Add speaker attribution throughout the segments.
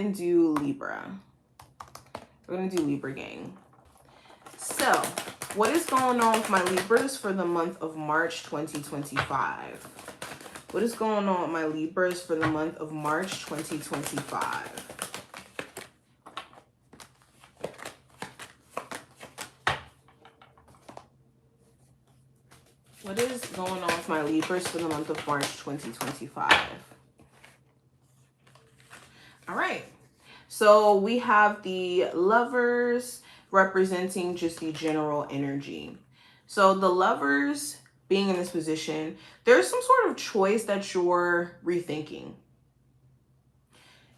Speaker 1: and do Libra. We're going to do Libra, gang. So, what is going on with my Libras for the month of March 2025? What is going on with my Libras for the month of March 2025? What is going on with my Libras for the month of March 2025? All right. So we have the Lovers representing just the general energy. So the Lovers being in this position, there's some sort of choice that you're rethinking.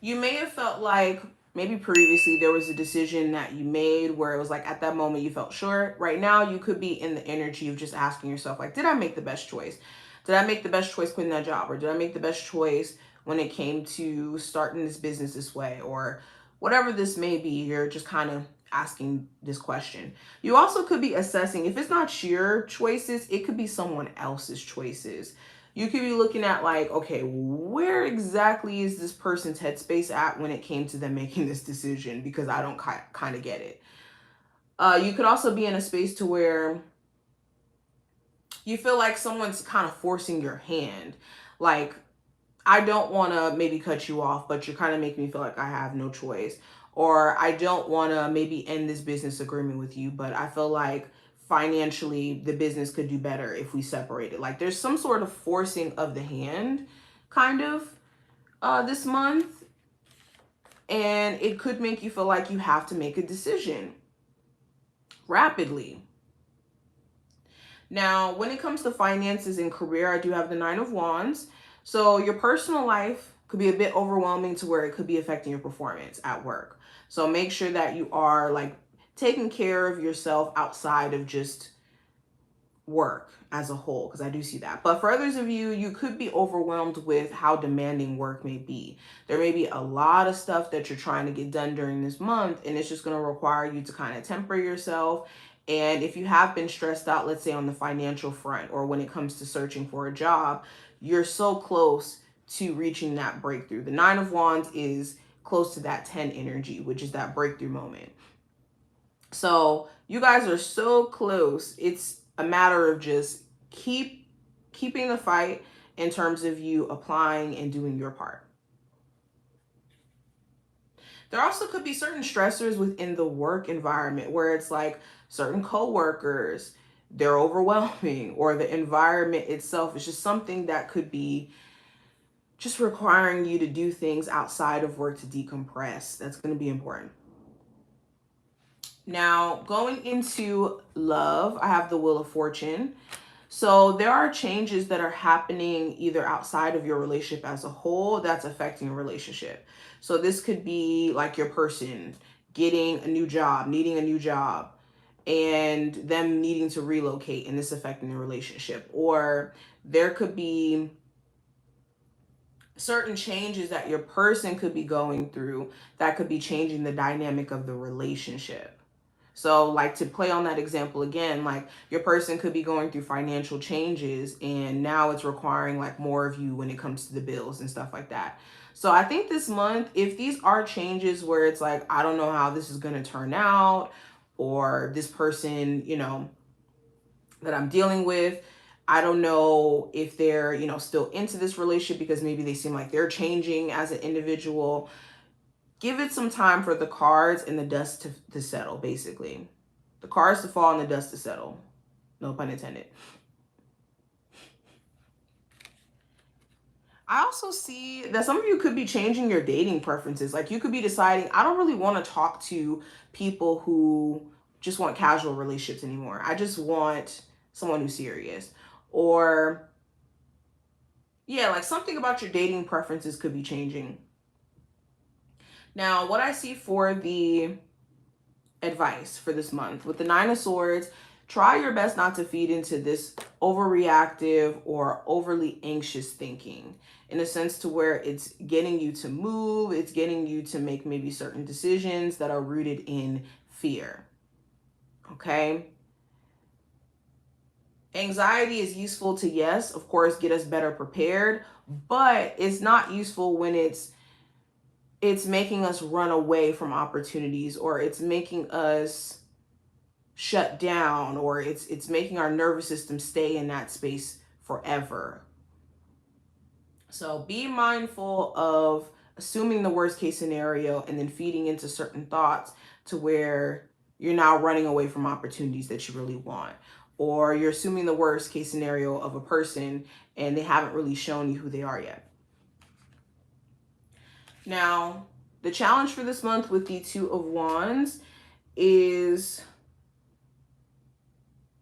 Speaker 1: You may have felt like maybe previously there was a decision that you made where it was like at that moment you felt sure. Right now you could be in the energy of just asking yourself, like, did I make the best choice? Did I make the best choice quitting that job? Or did I make the best choice when it came to starting this business this way? Or whatever this may be, you're just kind of asking this question. You also could be assessing, if it's not your choices, it could be someone else's choices. You could be looking at like, okay, where exactly is this person's headspace at when it came to them making this decision? Because I don't kind of get it. You could also be in a space to where you feel like someone's kind of forcing your hand. Like, I don't want to maybe cut you off, but you're kind of making me feel like I have no choice. Or I don't want to maybe end this business agreement with you, but I feel like financially the business could do better if we separated. Like there's some sort of forcing of the hand kind of this month. And it could make you feel like you have to make a decision rapidly. Now, when it comes to finances and career, I do have the 9 of Wands. So your personal life could be a bit overwhelming to where it could be affecting your performance at work. So make sure that you are like taking care of yourself outside of just work as a whole, because I do see that. But for others of you, you could be overwhelmed with how demanding work may be. There may be a lot of stuff that you're trying to get done during this month, and it's just going to require you to kind of temper yourself. And if you have been stressed out, let's say on the financial front or when it comes to searching for a job, you're so close to reaching that breakthrough. The 9 of Wands is close to that 10 energy, which is that breakthrough moment. So you guys are so close. It's a matter of just keeping the fight in terms of you applying and doing your part. There also could be certain stressors within the work environment where it's like certain coworkers, they're overwhelming, or the environment itself is just something that could be just requiring you to do things outside of work to decompress. That's going to be important. Now, going into love, I have the Wheel of Fortune. So there are changes that are happening either outside of your relationship as a whole that's affecting your relationship. So this could be like your person getting a new job, needing a new job, and them needing to relocate and this affecting the relationship. Or there could be certain changes that your person could be going through that could be changing the dynamic of the relationship. So like to play on that example again, like your person could be going through financial changes and now it's requiring like more of you when it comes to the bills and stuff like that. So I think this month, if these are changes where it's like, I don't know how this is going to turn out, or this person, you know, that I'm dealing with, I don't know if they're, you know, still into this relationship because maybe they seem like they're changing as an individual. Give it some time for the cards and the dust to settle, basically. The cards to fall and the dust to settle. No pun intended. I also see that some of you could be changing your dating preferences. Like you could be deciding, I don't really want to talk to people who just want casual relationships anymore. I just want someone who's serious. Or, yeah, like something about your dating preferences could be changing. Now, what I see for the advice for this month with the 9 of Swords, try your best not to feed into this overreactive or overly anxious thinking, in a sense to where it's getting you to move, it's getting you to make maybe certain decisions that are rooted in fear. Okay? Anxiety is useful to, yes, of course, get us better prepared, but it's not useful when it's it's making us run away from opportunities, or it's making us shut down, or it's making our nervous system stay in that space forever. So be mindful of assuming the worst case scenario and then feeding into certain thoughts to where you're now running away from opportunities that you really want. Or you're assuming the worst case scenario of a person and they haven't really shown you who they are yet. Now, the challenge for this month with the Two of Wands is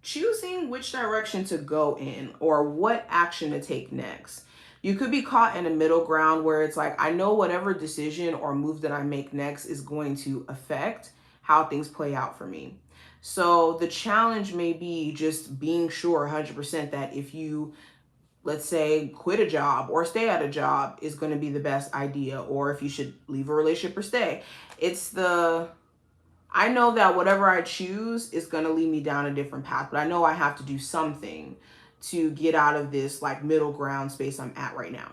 Speaker 1: choosing which direction to go in or what action to take next. You could be caught in a middle ground where it's like, I know whatever decision or move that I make next is going to affect how things play out for me. So the challenge may be just being sure 100% that if you, let's say, quit a job or stay at a job is going to be the best idea, or if you should leave a relationship or stay. I know that whatever I choose is going to lead me down a different path, but I know I have to do something to get out of this like middle ground space I'm at right now.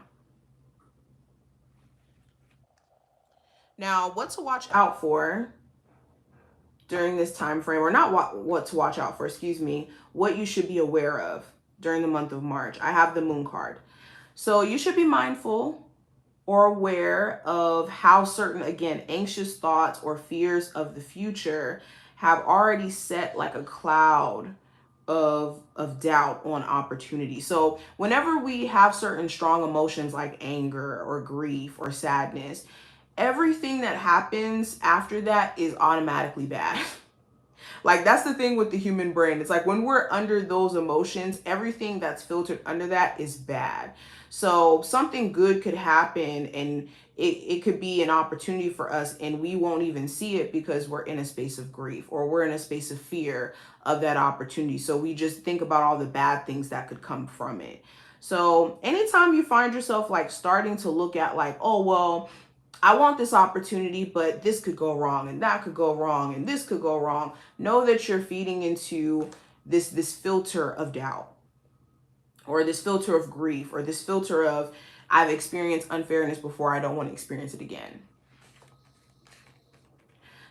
Speaker 1: Now, what to watch out for during this time frame, or not what to watch out for, excuse me, what you should be aware of during the month of March. I have the Moon card. So you should be mindful or aware of how certain, again, anxious thoughts or fears of the future have already set like a cloud of doubt on opportunity. So whenever we have certain strong emotions like anger or grief or sadness, everything that happens after that is automatically bad. Like, that's the thing with the human brain. It's like when we're under those emotions, everything that's filtered under that is bad. So something good could happen and it could be an opportunity for us, and we won't even see it because we're in a space of grief or we're in a space of fear of that opportunity. So we just think about all the bad things that could come from it. So anytime you find yourself like starting to look at like, oh, well, I want this opportunity, but this could go wrong and that could go wrong and this could go wrong, know that you're feeding into this filter of doubt, or this filter of grief, or this filter of, I've experienced unfairness before, I don't want to experience it again.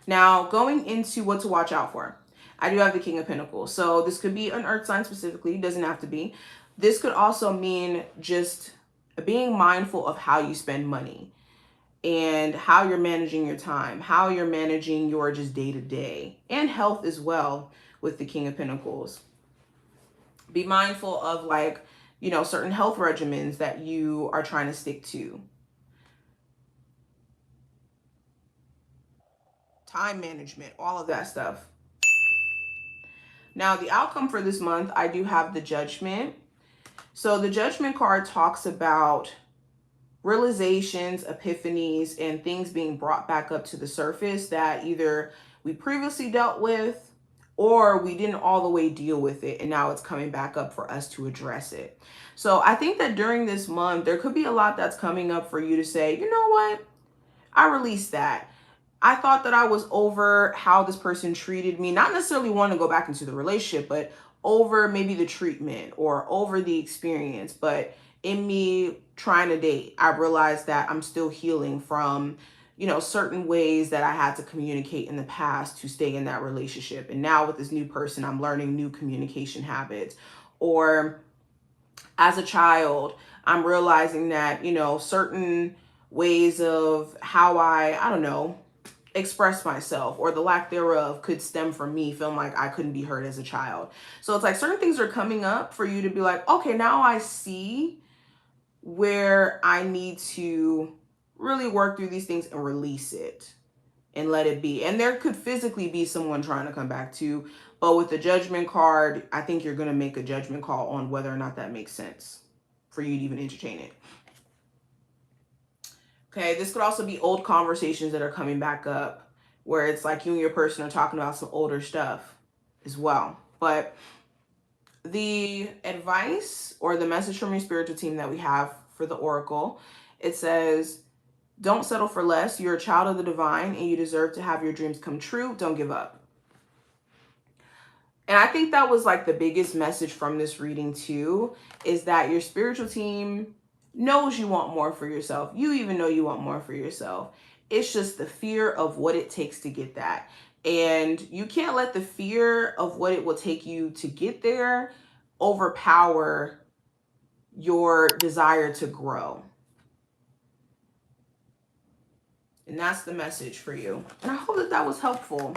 Speaker 1: Now, going into what to watch out for, I do have the King of Pentacles. So this could be an earth sign specifically, doesn't have to be. This could also mean just being mindful of how you spend money and how you're managing your time, how you're managing your just day-to-day, and health as well with the King of Pentacles. Be mindful of like, you know, certain health regimens that you are trying to stick to. Time management, all of that stuff. Now, the outcome for this month, I do have the Judgment. So the Judgment card talks about realizations, epiphanies, and things being brought back up to the surface that either we previously dealt with or we didn't all the way deal with it, and now it's coming back up for us to address it. So I think that during this month, there could be a lot that's coming up for you to say, you know what? I released that. I thought that I was over how this person treated me, not necessarily wanting to go back into the relationship, but over maybe the treatment or over the experience. But in me trying to date, I realized that I'm still healing from, you know, certain ways that I had to communicate in the past to stay in that relationship. And now with this new person, I'm learning new communication habits. Or as a child, I'm realizing that, you know, certain ways of how I don't know, express myself or the lack thereof could stem from me feeling like I couldn't be heard as a child. So it's like certain things are coming up for you to be like, okay, now I see where I need to really work through these things and release it and let it be. And there could physically be someone trying to come back to, but with the Judgment card, I think you're going to make a judgment call on whether or not that makes sense for you to even entertain it. Okay, this could also be old conversations that are coming back up where it's like you and your person are talking about some older stuff as well. But the advice or the message from your spiritual team that we have for the Oracle, it says, don't settle for less. You're a child of the divine and you deserve to have your dreams come true. Don't give up. And I think that was like the biggest message from this reading too, is that your spiritual team knows you want more for yourself. You even know you want more for yourself. It's just the fear of what it takes to get that. And you can't let the fear of what it will take you to get there overpower your desire to grow. And that's the message for you. And I hope that that was helpful.